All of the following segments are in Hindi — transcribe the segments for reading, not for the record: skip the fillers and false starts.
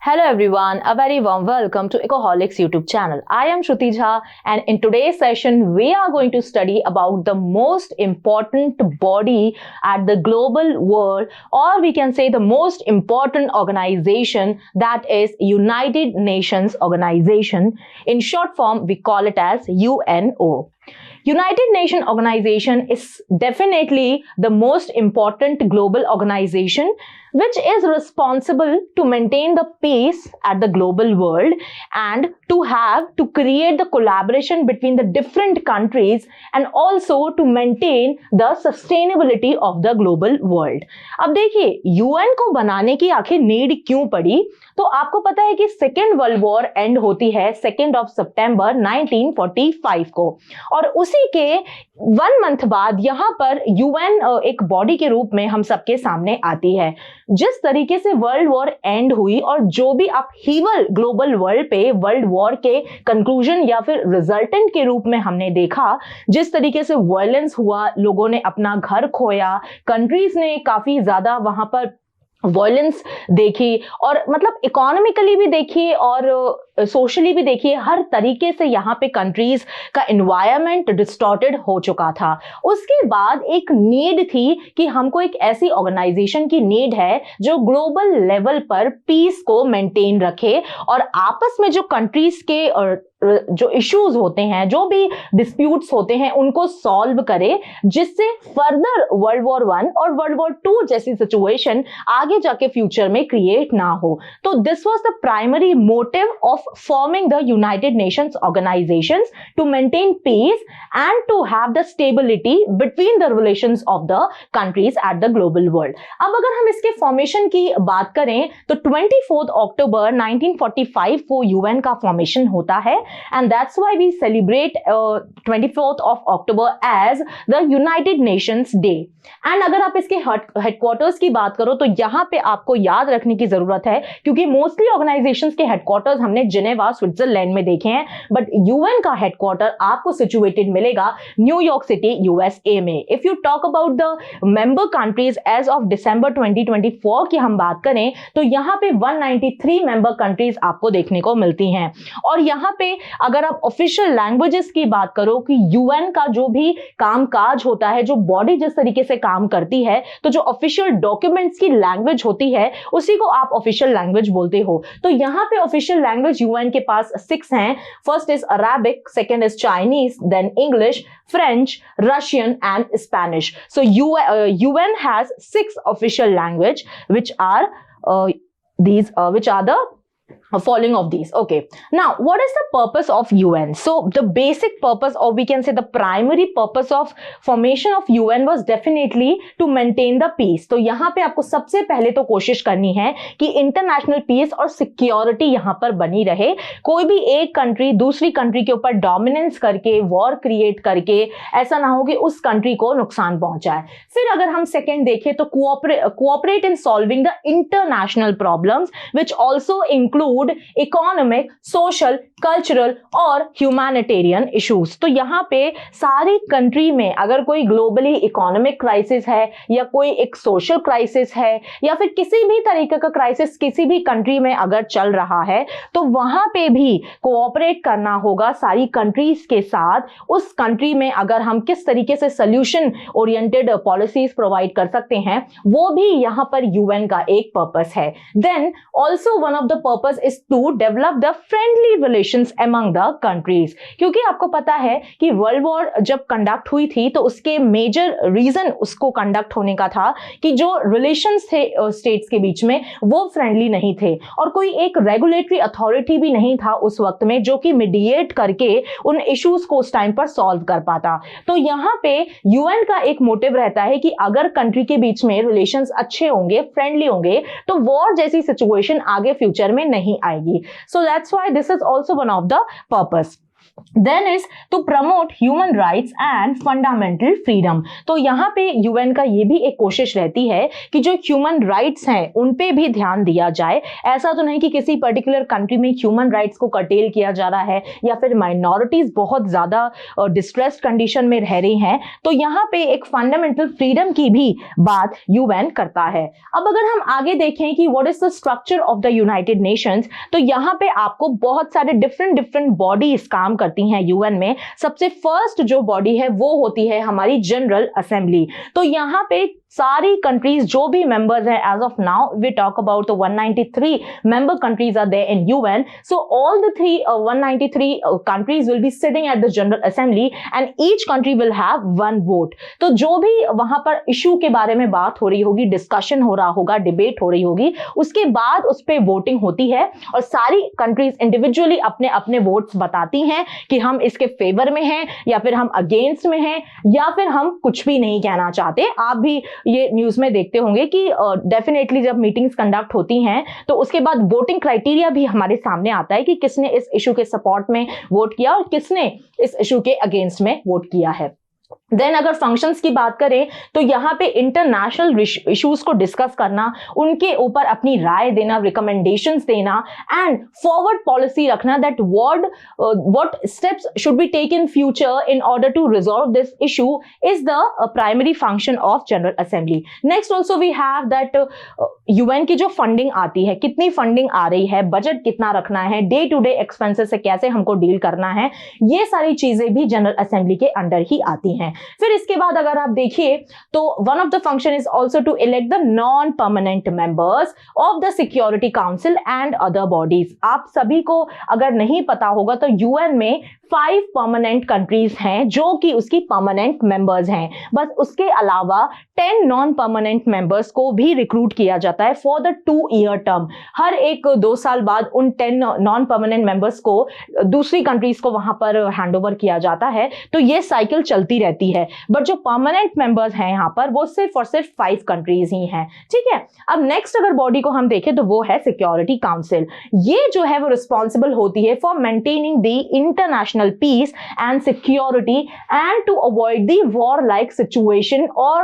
Hello everyone, a very warm welcome to Ecoholics YouTube channel. I am Shruti Jha and in today's session we are going to study about the most important body at the global world, or we can say the most important organization, that is United Nations Organization. In short form we call it as UNO. United Nations Organization is definitely the most important global organization which is responsible to maintain the peace at the global world and to create the collaboration between the different countries and also to maintain the sustainability of the global world. अब देखिए यूएन को बनाने की आखिर नीड क्यों पड़ी, तो आपको पता है कि सेकेंड वर्ल्ड वॉर एंड होती है 2 सितंबर 1945 को, और उसी के 1 मंथ बाद यहाँ पर यूएन एक बॉडी के रूप में हम सबके सामने आती है. जिस तरीके से वर्ल्ड वॉर एंड हुई और जो भी अपहीवल ग्लोबल वर्ल्ड पे वर्ल्ड वॉर के कंक्लूजन या फिर रिजल्टेंट के रूप में हमने देखा, जिस तरीके से वायलेंस हुआ, लोगों ने अपना घर खोया, कंट्रीज ने काफी ज्यादा वहां पर वायलेंस देखी, और मतलब इकोनॉमिकली भी देखिए और सोशली भी देखिए, हर तरीके से यहाँ पे कंट्रीज का एनवायरनमेंट डिस्टॉर्टेड हो चुका था. उसके बाद एक नीड थी कि हमको एक ऐसी ऑर्गेनाइजेशन की नीड है जो ग्लोबल लेवल पर पीस को मेंटेन रखे और आपस में जो कंट्रीज के और जो इश्यूज होते हैं, जो भी डिस्प्यूट्स होते हैं, उनको सॉल्व करे, जिससे फर्दर वर्ल्ड वॉर 1 और वर्ल्ड वॉर 2 जैसी सिचुएशन आगे जाके फ्यूचर में क्रिएट ना हो. तो this was the primary motive of forming the United Nations organizations to maintain peace and to have the stability between the relations of the countries at the global world. अब अगर हम इसके फॉर्मेशन की बात करें तो 24 अक्टूबर 1945 को यूएन का फॉर्मेशन होता है, and that's why we celebrate 24th of October as the United Nations Day. And अगर आप इसके हेडक्वार्टर्स की बात करो तो यहाँ पे आपको याद रखने की जरूरत है, क्योंकि मोस्टली ऑर्गेनाइजेशंस के हेडक्वार्टर्स हमने जिनेवा स्विट्जरलैंड में देखे हैं, बट यूएन का हेडक्वार्टर आपको सिचुएटेड मिलेगा न्यूयॉर्क सिटी यूएसए में. If you talk about the member countries as of December 2024 की हम बात करें तो यहाँ पे 193 मेंबर कंट्रीज आपको देखने को मिलती हैं. और यहाँ पे अगर आप ऑफिशियल लैंग्वेजेस की बात करो कि यूएन का जो भी कामकाज होता है, जो बॉडी जिस तरीके से काम करती है, तो जो ऑफिशियल डॉक्यूमेंट्स की लैंग्वेज होती है उसी को आप ऑफिशियल लैंग्वेज बोलते हो. तो यहाँ पे ऑफिशियल लैंग्वेज यूएन के पास 6 हैं. First is Arabic, second is Chinese, then English, French, Russian and Spanish. So UN has 6 official language which are the following of these. Okay, now what is the purpose of UN? So the basic purpose, or we can say the primary purpose of formation of UN was definitely to maintain the peace. तो यहाँ पे आपको सबसे पहले तो कोशिश करनी है कि इंटरनेशनल पीस और सिक्योरिटी यहाँ पर बनी रहे. कोई भी एक कंट्री दूसरी कंट्री के ऊपर डोमिनेंस करके वॉर क्रिएट करके ऐसा ना हो कि उस कंट्री को नुकसान पहुंचाए. फिर अगर हम सेकेंड देखें तो cooperate in solving the international problems which also include economic, social, cultural और ह्यूमैनिटेरियन इश्यूज. तो यहाँ पे सारी कंट्री में अगर कोई ग्लोबली इकोनॉमिक क्राइसिस है या कोई एक सोशल क्राइसिस है या फिर किसी भी तरीके का क्राइसिस किसी भी कंट्री में अगर चल रहा है, तो वहां पे भी कोऑपरेट करना होगा सारी कंट्रीज के साथ. उस कंट्री में अगर हम किस तरीके से सोल्यूशन ओरिएंटेड पॉलिसीज प्रोवाइड कर सकते हैं, वो भी यहाँ पर यूएन का एक पर्पस है. Then also one of the purpose is to develop the friendly relations among the countries. क्योंकि आपको पता है कि वर्ल्ड वॉर जब कंडक्ट हुई थी तो उसके मेजर रीजन उसको कंडक्ट होने का था कि जो रिलेशंस थे स्टेट्स के बीच में वो फ्रेंडली नहीं थे, और कोई एक रेगुलेटरी अथॉरिटी भी नहीं था उस वक्त में जो कि मीडिएट करके उन इश्यूज को उस टाइम पर सॉल्व कर पाता. तो यहाँ पे यूएन का एक मोटिव रहता है कि अगर कंट्री के बीच में रिलेशंस अच्छे होंगे, फ्रेंडली होंगे, तो वॉर जैसी सिचुएशन आगे फ्यूचर में नहीं आएगी. So that's why this is also one of the purpose. Then is to promote human rights and fundamental freedom. तो यहाँ पे यूएन का ये भी एक कोशिश रहती है कि जो ह्यूमन राइट्स हैं उन पे भी ध्यान दिया जाए। ऐसा तो नहीं कि किसी पर्टिकुलर कंट्री में ह्यूमन राइट्स को कर्टेल किया जा रहा है या फिर माइनॉरिटीज बहुत ज्यादा डिस्ट्रेस्ड कंडीशन में रह रही हैं, तो यहाँ पे एक फंडामेंटल फ्रीडम की भी बात यूएन करता है। अब अगर हम आगे देखें कि what is the structure of the United Nations, तो यहाँ पे आपको बहुत सारे डिफरेंट बॉडीज काम करती हैं यूएन में। सबसे फर्स्ट जो बॉडी है वो होती है हमारी जनरल असेंबली। तो यहाँ पे सारी कंट्रीज जो भी मेंबर्स हैं, as of now we talk about 193 member countries are there in UN. So all the 193 countries will be sitting at the General Assembly and each country will have one vote. तो जो भी वहां पर इशू के बारे में बात हो रही होगी, डिस्कशन हो रहा होगा, डिबेट हो रही होगी, उसके बाद उस पर वोटिंग होती है और सारी कंट्रीज इंडिविजुअली अपने अपने वोट्स बताती हैं कि हम इसके फेवर में हैं या फिर हम अगेंस्ट में हैं या फिर हम कुछ भी नहीं कहना चाहते। आप भी ये न्यूज में देखते होंगे कि डेफिनेटली जब मीटिंग्स कंडक्ट होती हैं तो उसके बाद वोटिंग क्राइटेरिया भी हमारे सामने आता है कि किसने इस इशू के सपोर्ट में वोट किया और किसने इस इशू के अगेंस्ट में वोट किया है। देन अगर फंक्शंस की बात करें तो यहाँ पे इंटरनेशनल इश्यूज को डिस्कस करना, उनके ऊपर अपनी राय देना, रिकमेंडेशंस देना एंड फॉरवर्ड पॉलिसी रखना that what steps should be taken in future in order to resolve this issue is the primary function of general assembly. Next also we have that UN की जो फंडिंग आती है, कितनी फंडिंग आ रही है, बजट कितना रखना है, डे टू डे एक्सपेंसेस से कैसे हमको डील करना है, ये सारी चीजें भी जनरल असेंबली के अंडर ही आती हैं। फिर इसके बाद अगर आप देखिए तो one of the function is also to elect the non permanent members of the security council and other bodies. आप सभी को अगर नहीं पता होगा तो यूएन में 5 परमानेंट कंट्रीज हैं जो कि उसकी परमानेंट मेंबर्स हैं। बस उसके अलावा 10 नॉन परमानेंट मेंबर्स को भी रिक्रूट किया जाता है फॉर द 2-year टर्म। हर एक 2 साल बाद उन 10 नॉन परमानेंट मेंबर्स को दूसरी कंट्रीज को वहां पर हैंड ओवर किया जाता है। तो ये साइकिल चलती रहती है। बट जो परमानेंट मेंबर्स हैं यहाँ पर वो सिर्फ और सिर्फ 5 कंट्रीज ही हैं। ठीक है, अब नेक्स्ट अगर बॉडी को हम देखें तो वो है सिक्योरिटी काउंसिल। ये जो है वो रिस्पॉन्सिबल होती है for maintaining the international peace and security and to avoid the war-like situation or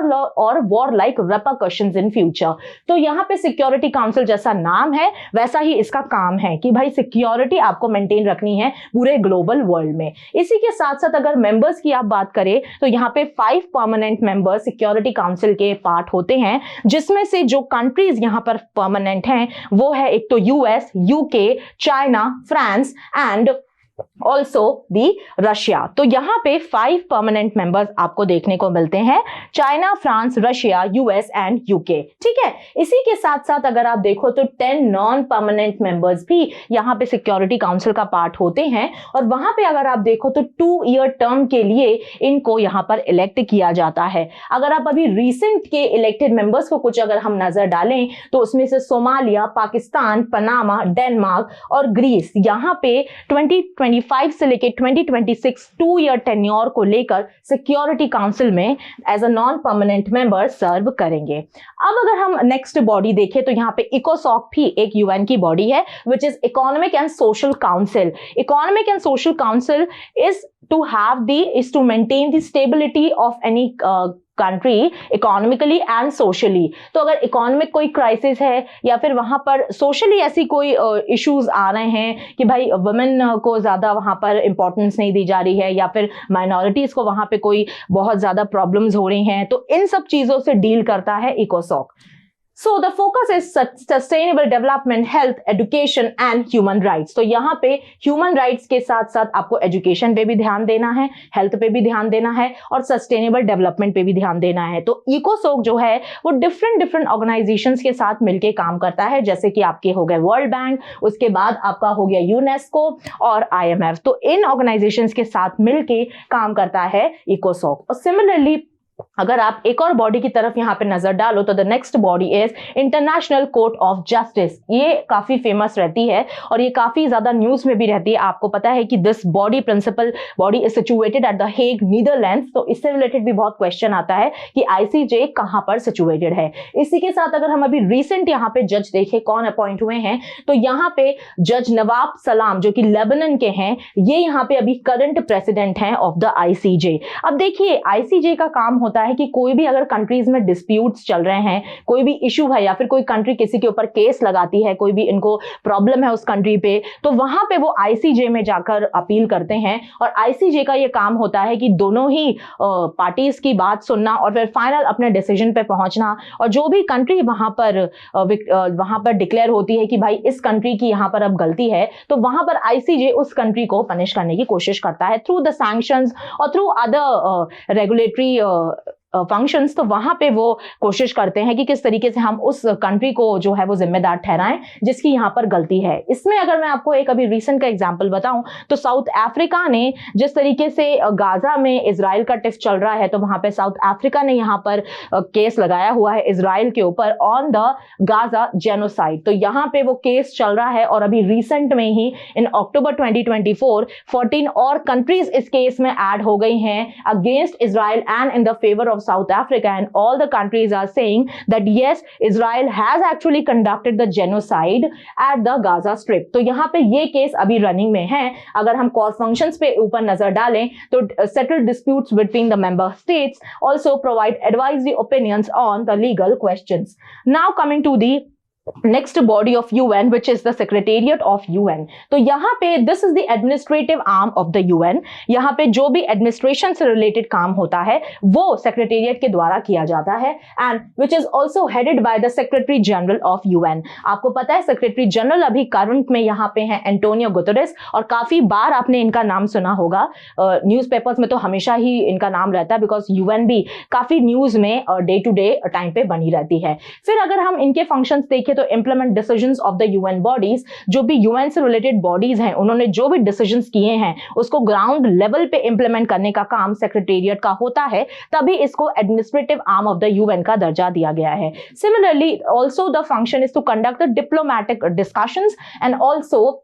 war-like repercussions in future। तो यहाँ पे सिक्योरिटी काउंसिल जैसा नाम है वैसा ही इसका काम है कि भाई सिक्योरिटी आपको मेंटेन रखनी है पूरे ग्लोबल वर्ल्ड में। इसी के साथ साथ अगर मेंबर्स की आप बात करें तो यहाँ पे 5 परमानेंट मेंबर्स सिक्योरिटी काउंसिल के पार्ट होते हैं, जिसमें से जो कंट्रीज यहाँ पर परमानेंट हैं वो है एक तो US, UK, China, France and also the Russia. तो यहाँ पे 5 परमानेंट मेंबर्स आपको देखने को मिलते हैं, China, France, Russia, US and UK. ठीक है, इसी के साथ साथ अगर आप देखो तो 10 नॉन परमानेंट मेंबर्स भी यहाँ पे सिक्योरिटी काउंसिल का पार्ट होते हैं और वहां पे अगर आप देखो तो 2-year टर्म के लिए इनको यहाँ पर इलेक्ट किया जाता है। अगर आप अभी रिसेंट के इलेक्टेड मेंबर्स को कुछ अगर हम नजर डालें तो उसमें से सोमालिया, पाकिस्तान, पनामा, डेनमार्क और ग्रीस यहाँ पे 2025 से लेके 2026 2-year टेन्योर को लेकर सिक्योरिटी काउंसिल में as a non permanent member serve करेंगे। अब अगर हम नेक्स्ट बॉडी देखें तो यहाँ पे इकोसॉक भी एक यूएन की बॉडी है which is economic and social council. Economic and social council is to maintain the stability of any country economically and socially. तो अगर इकोनॉमिक कोई क्राइसिस है या फिर वहां पर सोशली ऐसी कोई इश्यूज आ रहे हैं कि भाई वुमेन को ज्यादा वहां पर इंपॉर्टेंस नहीं दी जा रही है या फिर माइनॉरिटीज को वहां पे कोई बहुत ज्यादा प्रॉब्लम्स हो रही हैं, तो इन सब चीजों से डील करता है इकोसॉक। So the focus is sustainable development, health, education and human rights। तो यहाँ पे human rights के साथ साथ आपको education पे भी ध्यान देना है, health पे भी ध्यान देना है और sustainable development पे भी ध्यान देना है। तो इकोसॉक जो है वो different organizations के साथ मिलके काम करता है, जैसे कि आपके हो गए वर्ल्ड बैंक, उसके बाद आपका हो गया यूनेस्को और IMF। तो इन ऑर्गेनाइजेशंस के साथ मिलके काम करता है इकोसॉक। और सिमिलरली अगर आप एक और बॉडी की तरफ यहाँ पे नजर डालो तो the next body is international court of justice. ये काफी फेमस रहती है और ये काफी ज्यादा न्यूज में भी रहती है। आपको पता है कि this body principal body is situated at the Hague, Netherlands. तो इससे रिलेटेड भी बहुत क्वेश्चन आता है कि आईसीजे कहां पर सिचुएटेड है। इसी के साथ अगर हम अभी रिसेंट यहाँ पे जज देखें कौन अपॉइंट हुए हैं, तो यहाँ पे जज नवाब सलाम जो कि लेबनान के हैं, ये यहाँ पे अभी करंट प्रेसिडेंट हैं ऑफ द आईसीजे। अब देखिए आईसीजे का काम होता है कि कोई भी अगर कंट्रीज में डिस्प्यूट्स चल रहे हैं, कोई भी इशू है या फिर कोई कंट्री किसी के ऊपर केस लगाती है, कोई भी इनको प्रॉब्लम है उस कंट्री पे, तो वहां पे वो आईसीजे में जाकर अपील करते हैं। और आईसीजे का ये काम होता है कि दोनों ही पार्टीज की बात सुनना और फिर फाइनल अपने डिसीजन पे पहुंचना। और जो भी कंट्री वहां पर डिक्लेयर होती है कि भाई इस कंट्री की यहां पर अब गलती है, तो वहां पर आईसीजे उस कंट्री को पनिश करने की कोशिश करता है थ्रू द सैंक्शंस और थ्रू अदर रेगुलेटरी फंक्शंस। तो वहां पे वो कोशिश करते हैं कि किस तरीके से हम उस कंट्री को जो है वो जिम्मेदार ठहराएं जिसकी यहां पर गलती है। इसमें अगर मैं आपको एक अभी रीसेंट का एग्जांपल बताऊं तो साउथ अफ्रीका ने जिस तरीके से गाजा में इजराइल का टिफ चल रहा है, तो वहां पे साउथ अफ्रीका ने यहां पर केस लगाया हुआ है इजराइल के ऊपर ऑन द गाजा जेनोसाइड। तो यहां पे वो केस चल रहा है और अभी रिसेंट में ही इन अक्टूबर 2024 14 और कंट्रीज इस केस में ऐड हो गई हैं against Israel and in the favour of South Africa, and all the countries are saying that yes, Israel has actually conducted the genocide at the Gaza Strip. तो यहाँ पे ये केस अभी रनिंग में है। अगर हम कॉज फंक्शंस पे ऊपर नजर डालें तो settle disputes between the member states, also provide advisory opinions on the legal questions. Now coming to the next body of UN, which is the Secretariat of UN. तो यहाँ पे this is the administrative arm of the UN. यहाँ पे जो भी एडमिनिस्ट्रेशन से रिलेटेड काम होता है वो सेक्रेटेरिएट के द्वारा किया जाता है and which is also headed by the Secretary General of UN. आपको पता है सेक्रेटरी जनरल अभी करंट में यहाँ पे हैं एंटोनियो गुतेरेस, और काफी बार आपने इनका नाम सुना होगा। न्यूज़पेपर्स में तो हमेशा ही इनका नाम रहता है बिकॉज यूएन भी काफी न्यूज में डे टू डे टाइम पे बनी रहती है। फिर अगर हम इनके फंक्शंस देखें तो implement decisions of the UN bodies, जो भी यूएन से रिलेटेड बॉडीज हैं उन्होंने जो भी डिसीजंस किए हैं उसको ग्राउंड लेवल पे इंप्लीमेंट करने का काम सेक्रेटेरिएट का होता है, तभी इसको administrative arm of the UN का दर्जा दिया गया है। Similarly also the function is to conduct the diplomatic discussions and also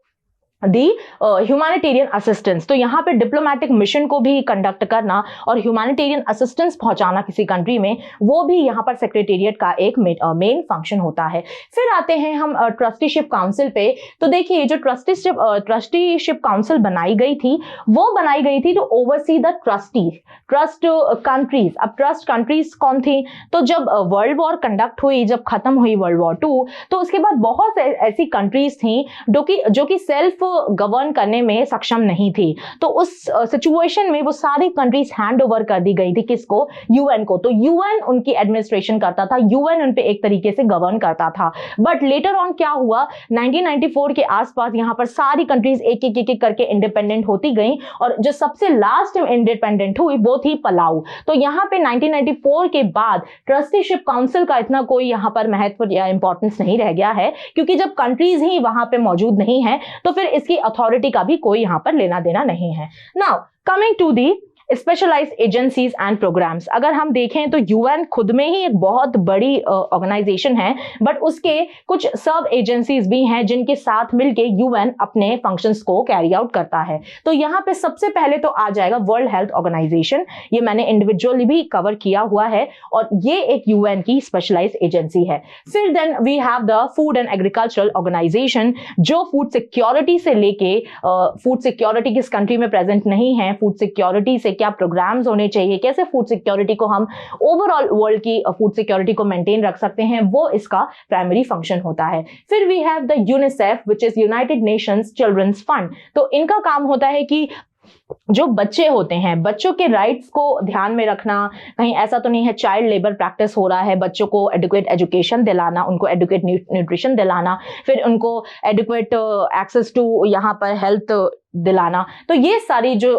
the humanitarian assistance. तो यहाँ पे डिप्लोमैटिक मिशन को भी कंडक्ट करना और ह्यूमैनिटेरियन असिस्टेंस पहुंचाना किसी कंट्री में, वो भी यहाँ पर सेक्रेटेरिएट का एक मेन फंक्शन होता है। फिर आते हैं हम ट्रस्टीशिप काउंसिल पे। तो देखिए जो ट्रस्टीशिप काउंसिल बनाई गई थी वो बनाई गई थी to oversee the trust countries. अब ट्रस्ट कंट्रीज कौन थी? तो जब वर्ल्ड वॉर कंडक्ट हुई, जब खत्म हुई वर्ल्ड वॉर 2, तो उसके बाद बहुत ऐसी कंट्रीज थी जो कि सेल्फ गवर्न करने में सक्षम नहीं थी। तो उस सिचुएशन में वो सारी कंट्रीज हैंड ओवर कर दी गई थी किसको? यूएन को। तो यूएन उनकी एडमिनिस्ट्रेशन करता था, यूएन उन पे एक तरीके से गवर्न करता था। बट लेटर ऑन क्या हुआ, 1994 के आसपास यहाँ पर सारी कंट्रीज एक एक करके इंडिपेंडेंट होती गई और जो सबसे लास्ट में इंडिपेंडेंट हुई वो थी पलाऊ। तो यहाँ पे 1994 के बाद ट्रस्टीशिप काउंसिल का इतना कोई यहाँ पर महत्व या इंपॉर्टेंस नहीं रह गया है, क्योंकि जब कंट्रीज ही वहां पे मौजूद नहीं है तो फिर इसकी अथॉरिटी का भी कोई यहां पर लेना देना नहीं है। Now coming to the specialised agencies and programmes. अगर हम देखें तो यूएन खुद में ही एक बहुत बड़ी ऑर्गेनाइजेशन है, बट उसके कुछ सब एजेंसीज भी हैं जिनके साथ मिलके यूएन अपने फंक्शंस को कैरी आउट करता है। तो यहाँ पे सबसे पहले तो आ जाएगा वर्ल्ड हेल्थ ऑर्गेनाइजेशन। ये मैंने इंडिविजुअली भी कवर किया हुआ है और ये एक यूएन की स्पेशलाइज्ड एजेंसी है। फिर then we have the food and agricultural organisation, जो फूड सिक्योरिटी से लेके फूड सिक्योरिटी किस कंट्री में प्रेजेंट नहीं है, फूड सिक्योरिटी से क्या प्रोग्राम्स होने चाहिए, कैसे फूड सिक्योरिटी को हम ओवरऑल वर्ल्ड की फूड सिक्योरिटी को मेंटेन रख सकते हैं, वो इसका प्राइमरी फंक्शन होता है। फिर we have the UNICEF which is United Nations children's fund. तो इनका काम होता है कि जो बच्चे होते हैं, बच्चों के राइट्स को ध्यान में रखना, कहीं ऐसा तो नहीं है चाइल्ड लेबर प्रैक्टिस हो रहा है, बच्चों को एडुकेट एजुकेशन दिलाना, उनको एडुकेट न्यूट्रिशन दिलाना, फिर उनको एडुकेट एक्सेस टू यहाँ पर हेल्थ दिलाना। तो ये सारी जो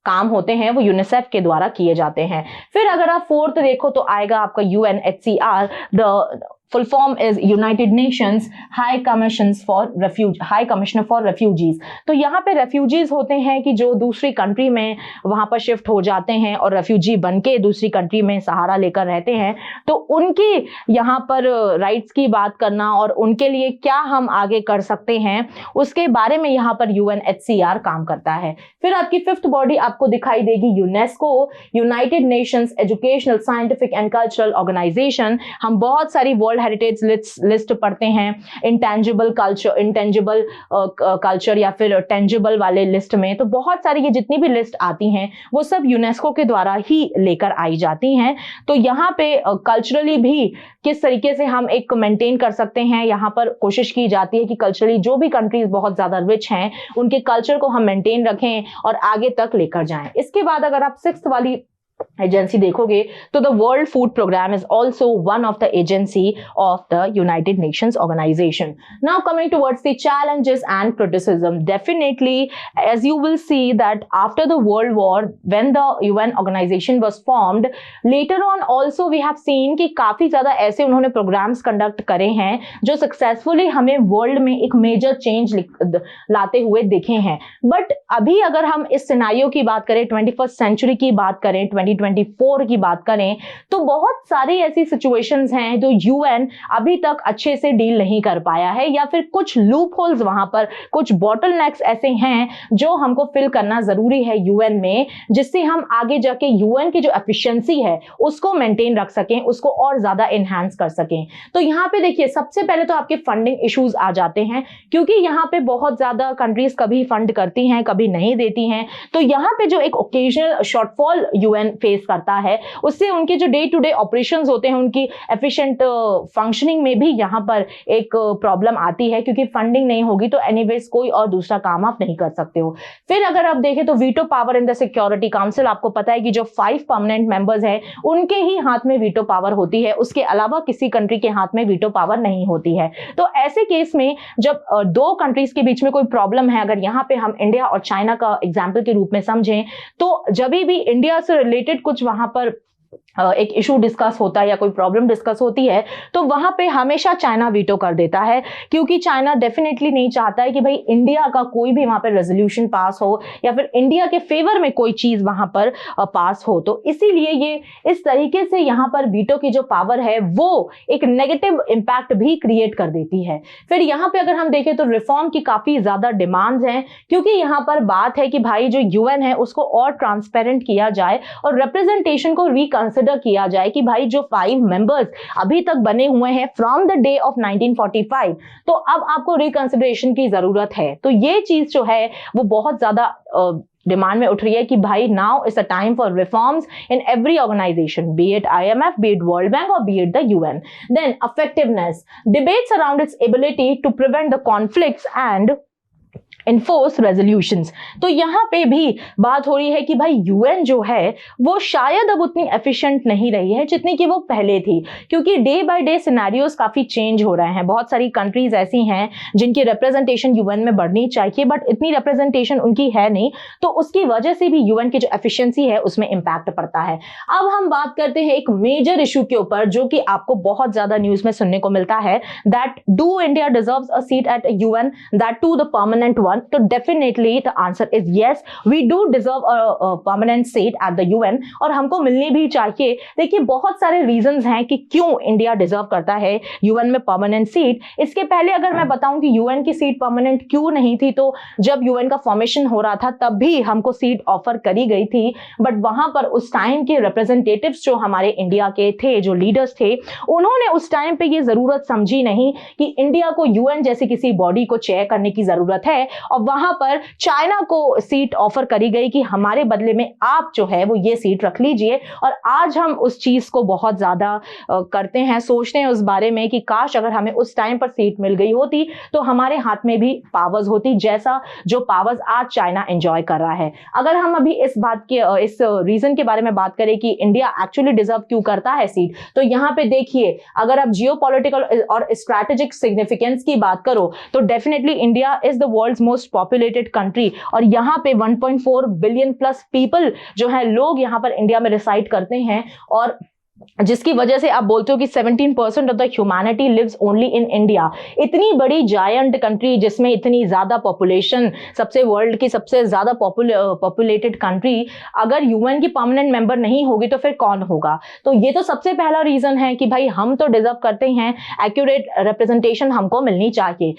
काम होते हैं वो यूनिसेफ के द्वारा किए जाते हैं। फिर अगर आप फोर्थ देखो तो आएगा आपका UNHCR, the full form is United Nations high commissioner for refugees. तो यहाँ पे रेफ्यूजीज होते हैं कि जो दूसरी कंट्री में वहां पर शिफ्ट हो जाते हैं और रेफ्यूजी बन के दूसरी कंट्री में सहारा लेकर रहते हैं, तो उनकी यहाँ पर राइट्स की बात करना और उनके लिए क्या हम आगे कर सकते हैं उसके बारे में यहाँ पर यूएनएचसीआर काम करता है। फिर आपकी फिफ्थ बॉडी आपको दिखाई देगी UNESCO, United Nations Educational Scientific and Cultural Organization. हम बहुत सारी वर्ल्ड हेरिटेज लिस्ट पढ़ते हैं, इंटेंजिबल कल्चर या फिर टेंजिबल वाले लिस्ट में, तो बहुत सारी ये जितनी भी लिस्ट आती हैं वो सब यूनेस्को के द्वारा ही लेकर आई जाती हैं। तो यहाँ पे कल्चरली भी किस तरीके से हम एक मेंटेन कर सकते हैं, यहाँ पर कोशिश की जाती है कि कल्चरली जो भी कंट्रीज बहुत ज्यादा रिच हैं उनके कल्चर को हम मेंटेन रखें और आगे तक लेकर जाएं। इसके बाद अगर आप सिक्स्थ वाली एजेंसी देखोगे तो the World Food Programme is also one of the agency of the United Nations organisation. Now coming towards the challenges and criticism, definitely as you will see that after the world war when the UN organization was formed, later on also we have seen कि काफी ज्यादा ऐसे उन्होंने प्रोग्राम्स कंडक्ट करे हैं जो सक्सेसफुली हमें वर्ल्ड में एक मेजर चेंज लाते हुए दिखे हैं। बट अभी अगर हम इस सिनारियो की बात करें, 21st सेंचुरी की बात करें, 2024 की बात करें, तो बहुत सारी ऐसी सिचुएशंस हैं जो यूएन अभी तक अच्छे से डील नहीं कर पाया है, या फिर कुछ लूप होल्स वहां पर, कुछ बॉटलनेक्स ऐसे हैं जो हमको फिल करना जरूरी है यूएन में, जिससे हम आगे जाके यूएन की जो एफिशिएंसी है उसको मेंटेन रख सकें, उसको और ज्यादा एनहांस कर सकें। तो यहाँ पे देखिए सबसे पहले तो आपके फंडिंग इश्यूज आ जाते हैं, क्योंकि यहाँ पे बहुत ज्यादा कंट्रीज कभी फंड करती हैं कभी नहीं देती हैं। तो यहाँ पे जो एक ओकेजनल शॉर्टफॉल यूएन फेस करता है, उससे उनके जो डे टू डे ऑपरेशंस होते हैं उनकी एफिशिएंट फंक्शनिंग में भी यहाँ पर एक प्रॉब्लम आती है, क्योंकि फंडिंग नहीं होगी तो एनीवेज कोई और दूसरा काम आप नहीं कर सकते हो। फिर अगर आप देखें तो veto power in the security council, आपको पता है कि जो 5 परमानेंट मेंबर्स हैं उनके ही हाथ में वीटो पावर होती है, उसके अलावा किसी कंट्री के हाथ में वीटो पावर नहीं होती है। तो ऐसे केस में जब दो कंट्रीज के बीच में कोई प्रॉब्लम है, अगर यहाँ पे हम इंडिया और चाइना का एग्जाम्पल के रूप में समझें, तो जब भी इंडिया से रिलेटेड कुछ वहां पर एक इशू डिस्कस होता है या कोई प्रॉब्लम डिस्कस होती है, तो वहां पे हमेशा चाइना वीटो कर देता है, क्योंकि चाइना डेफिनेटली नहीं चाहता है कि भाई इंडिया का कोई भी वहां पर रेजोल्यूशन पास हो या फिर इंडिया के फेवर में कोई चीज वहां पर पास हो। तो इसीलिए ये इस तरीके से यहाँ पर वीटो की जो पावर है वो एक नेगेटिव इंपैक्ट भी क्रिएट कर देती है। फिर यहाँ पे अगर हम देखें तो रिफॉर्म की काफी ज्यादा डिमांड्स हैं, क्योंकि यहाँ पर बात है कि भाई जो यूएन है उसको और ट्रांसपेरेंट किया जाए और रिप्रेजेंटेशन को रिकंसिडर किया जाए कि भाई जो 5 मेंबर्स अभी तक बने हुए हैं फ्रॉम द डे ऑफ 1945, तो अब आपको रिकंसिडरेशन की जरूरत है। तो ये चीज जो है वो बहुत ज्यादा डिमांड में उठ रही है कि भाई now is a time for reforms in every organisation, be it IMF, be it world bank और be it the UN. Then effectiveness, debates around its ability to prevent the conflicts and enforce resolutions. तो यहाँ पे भी बात हो रही है कि भाई यूएन जो है वो शायद अब उतनी एफिशिएंट नहीं रही है जितनी कि वो पहले थी, क्योंकि डे बाय डे सिनेरियोस काफी चेंज हो रहे हैं। बहुत सारी कंट्रीज ऐसी हैं जिनकी रिप्रेजेंटेशन यूएन में बढ़नी चाहिए बट इतनी रिप्रेजेंटेशन उनकी है नहीं, तो उसकी वजह से भी यूएन की जो एफिशिएंसी है उसमें इंपैक्ट पड़ता है। अब हम बात करते हैं एक मेजर इशू के ऊपर जो कि आपको बहुत ज्यादा न्यूज में सुनने को मिलता है, that do India deserves a seat at UN, that to the permanent one. तो definitely the answer is yes, we do deserve a permanent seat at the UN और हमको मिलनी भी चाहिए। देखिए बहुत सारे रीजंस हैं कि क्यों इंडिया डिजर्व करता है यूएन में परमानेंट सीट। इसके पहले अगर मैं बताऊं कि यूएन की सीट परमानेंट क्यों नहीं थी, तो जब यूएन का फॉर्मेशन हो रहा था तब भी हमको सीट ऑफर करी गई थी, बट वहां पर उस टाइम के रिप्रेजेंटेटिव्स जो हमारे इंडिया के थे, जो लीडर्स थे, उन्होंने उस टाइम पे ये जरूरत समझी नहीं कि इंडिया को यूएन जैसी किसी बॉडी को चेयर करने की जरूरत है, और वहां पर चाइना को सीट ऑफर करी गई कि हमारे बदले में आप जो है वो ये सीट रख लीजिए। और आज हम उस चीज को बहुत ज्यादा करते हैं, सोचते हैं उस बारे में कि काश अगर हमें उस टाइम पर सीट मिल गई होती तो हमारे हाथ में भी पावर्स होती, जैसा जो पावर्स आज चाइना एंजॉय कर रहा है। अगर हम अभी इस बात के इस रीजन के बारे में बात करें कि इंडिया एक्चुअली डिजर्व क्यों करता है सीट, तो यहाँ पे देखिए अगर आप जियोपॉलिटिकल और स्ट्रैटेजिक सिग्निफिकेंस की बात करो तो definitely India is the world's most populated country, और यहाँ पे 1.4 बिलियन प्लस पीपल जो है लोग यहाँ पर इंडिया में रिसाइड करते हैं, और जिसकी वजह से आप बोलते हो कि 17% of the humanity lives only in India. इतनी बड़ी जायंट कंट्री जिसमें इतनी ज्यादा पॉपुलेशन, सबसे वर्ल्ड की सबसे ज्यादा पॉपुलेटेड कंट्री, अगर यूएन की परमानेंट मेंबर नहीं होगी तो फिर कौन होगा? तो ये तो सबसे पहला रीजन है कि भाई हम तो डिजर्व करते हैं, एक्यूरेट रिप्रेजेंटेशन हमको मिलनी चाहिए।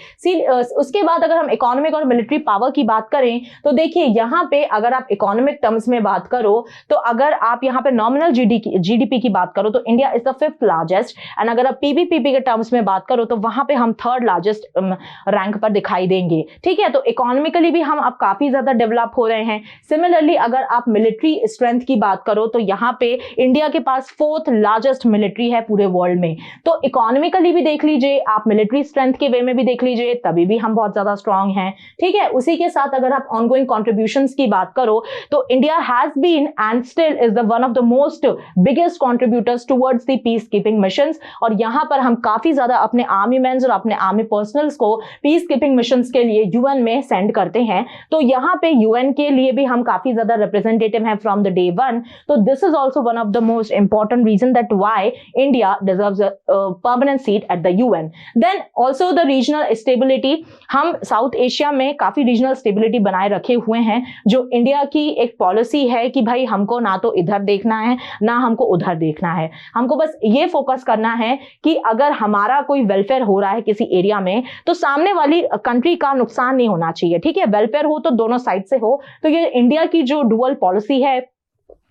उसके बाद अगर हम इकोनॉमिक और मिलिट्री पावर की बात करें तो देखिए यहाँ पे अगर आप इकोनॉमिक टर्म्स में बात करो तो अगर आप यहाँ पे नॉमिनल जीडीपी की बात करो तो India is the 5th largest, and अगर आप पीबीपीपी के टर्म्स में बात करो तो वहां पे हम 3rd लार्जेस्ट रैंक पर दिखाई देंगे। ठीक है, तो इकोनॉमिकली भी हम अब काफी ज्यादा डेवलप हो रहे हैं। सिमिलरली अगर आप मिलिट्री स्ट्रेंथ की बात करो तो यहाँ पे इंडिया के पास 4th लार्जेस्ट मिलिट्री है पूरे वर्ल्ड में। तो इकोनॉमिकली भी देख लीजिए, आप मिलिट्री स्ट्रेंथ के वे में भी देख लीजिए, तभी भी हम बहुत ज्यादा स्ट्रांग हैं। ठीक है, उसी के साथ अगर आप ऑनगोइंग कॉन्ट्रीब्यूशंस की बात करो तो India has been and still is the one of the most biggest contributors towards the peace keeping missions, और यहां पर हम काफी ज्यादा अपने आर्मी मेंस और अपने आर्मी पर्सनल्स को पीस कीपिंग मिशंस के लिए यूएन में सेंड करते हैं। तो यहां पे यूएन के लिए भी हम काफी ज्यादा रिप्रेजेंटेटिव हैं फ्रॉम द डे वन। तो this is also one of the most important reason that why India deserves a permanent seat at the UN. Then also the regional stability, हम साउथ एशिया में काफी रीजनल स्टेबिलिटी बनाए रखे हुए हैं, जो इंडिया की एक पॉलिसी है कि भाई हमको ना तो इधर देखना है ना हमको उधर देखना है, हमको बस ये फोकस करना है कि अगर हमारा कोई वेलफेयर हो रहा है किसी एरिया में तो सामने वाली कंट्री का नुकसान नहीं होना चाहिए। ठीक है, वेलफेयर हो तो दोनों साइड से हो। तो ये इंडिया की जो डुअल पॉलिसी है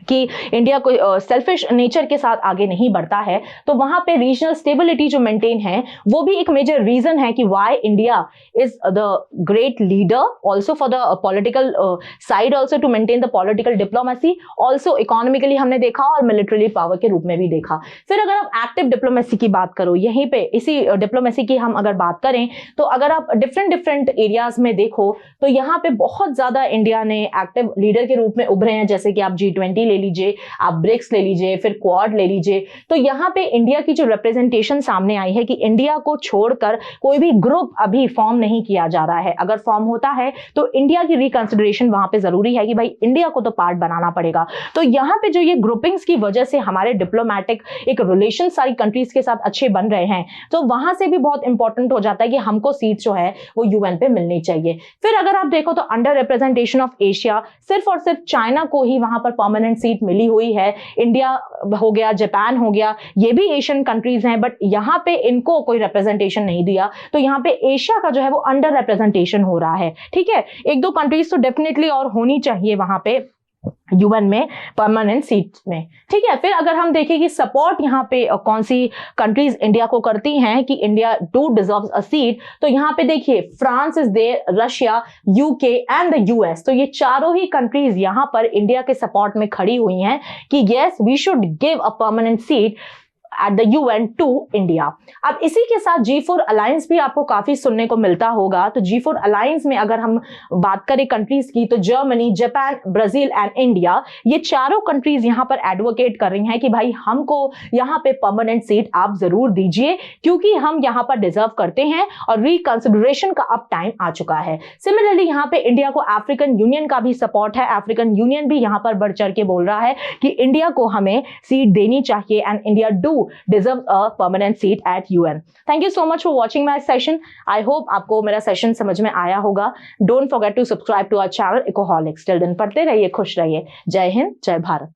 कि इंडिया कोई सेल्फिश नेचर के साथ आगे नहीं बढ़ता है, तो वहां पे रीजनल स्टेबिलिटी जो मेंटेन है वो भी एक मेजर रीजन है कि why India is the great leader also for the political side, also to maintain the political diplomacy, also economically हमने देखा और मिलिट्री पावर के रूप में भी देखा। फिर अगर आप एक्टिव डिप्लोमेसी की बात करो, यहीं पे इसी डिप्लोमेसी की हम अगर बात करें तो अगर आप डिफरेंट एरियाज में देखो तो यहाँ पे बहुत ज्यादा इंडिया ने एक्टिव लीडर के रूप में उभरे हैं, जैसे कि आप G20 ले लीजिए, आप ब्रिक्स ले लीजिए, फिर क्वाड ले लीजिए। तो यहाँ पे इंडिया की जो रिप्रेजेंटेशन सामने आई है कि इंडिया को छोड़कर कोई भी ग्रुप अभी फॉर्म नहीं किया जा रहा है। अगर फॉर्म होता है तो इंडिया की रिकंसिडरेशन वहां पे जरूरी है कि भाई इंडिया को तो पार्ट बनाना पड़ेगा। तो यहाँ पे जो ये ग्रुपिंग्स की वजह से हमारे डिप्लोमेटिक एक रिलेशन सारी कंट्रीज के साथ अच्छे बन रहे हैं, तो वहां से भी बहुत इंपॉर्टेंट हो जाता है कि हमको सीट जो है वो यूएन पे मिलनी चाहिए। फिर अगर आप देखो तो अंडर रिप्रेजेंटेशन ऑफ एशिया, सिर्फ और सिर्फ चाइना को ही वहां पर परमानेंट सीट मिली हुई है। इंडिया हो गया, जापान हो गया, ये भी एशियन कंट्रीज हैं, बट यहाँ पे इनको कोई रिप्रेजेंटेशन नहीं दिया। तो यहाँ पे एशिया का जो है वो अंडर रिप्रेजेंटेशन हो रहा है। ठीक है, एक दो कंट्रीज तो डेफिनेटली और होनी चाहिए वहां पे यूएन में परमानेंट सीट में। ठीक है, फिर अगर हम देखें कि सपोर्ट यहाँ पे कौन सी कंट्रीज इंडिया को करती हैं कि India do deserves a seat, तो यहाँ पे देखिए France is there, Russia, UK and the US. तो ये चारों ही कंट्रीज यहाँ पर इंडिया के सपोर्ट में खड़ी हुई हैं कि yes we should give a permanent seat at the UN to India. अब इसी के साथ G4 अलायंस भी आपको काफी सुनने को मिलता होगा। तो G4 अलायंस में अगर हम बात करें कंट्रीज की तो Germany, Japan, Brazil and India, ये चारों कंट्रीज यहाँ पर एडवोकेट कर रही हैं कि भाई हमको यहाँ पे परमानेंट सीट आप जरूर दीजिए क्योंकि हम यहाँ पर डिजर्व करते हैं और रिकंसिडरेशन का अब टाइम आ चुका है। सिमिलरली यहाँ पे इंडिया को अफ्रीकन यूनियन का भी सपोर्ट है। अफ्रीकन यूनियन भी यहाँ पर बढ़ चढ़ के बोल रहा है कि इंडिया को हमें सीट देनी चाहिए and India do deserve a permanent seat at UN. Thank you so much for watching my session. I hope आपको मेरा सेशन समझ में आया होगा। Don't forget to subscribe to our channel Ecoholics. Till then पढ़ते रहिए, खुश रहिए। जय हिंद, जय भारत।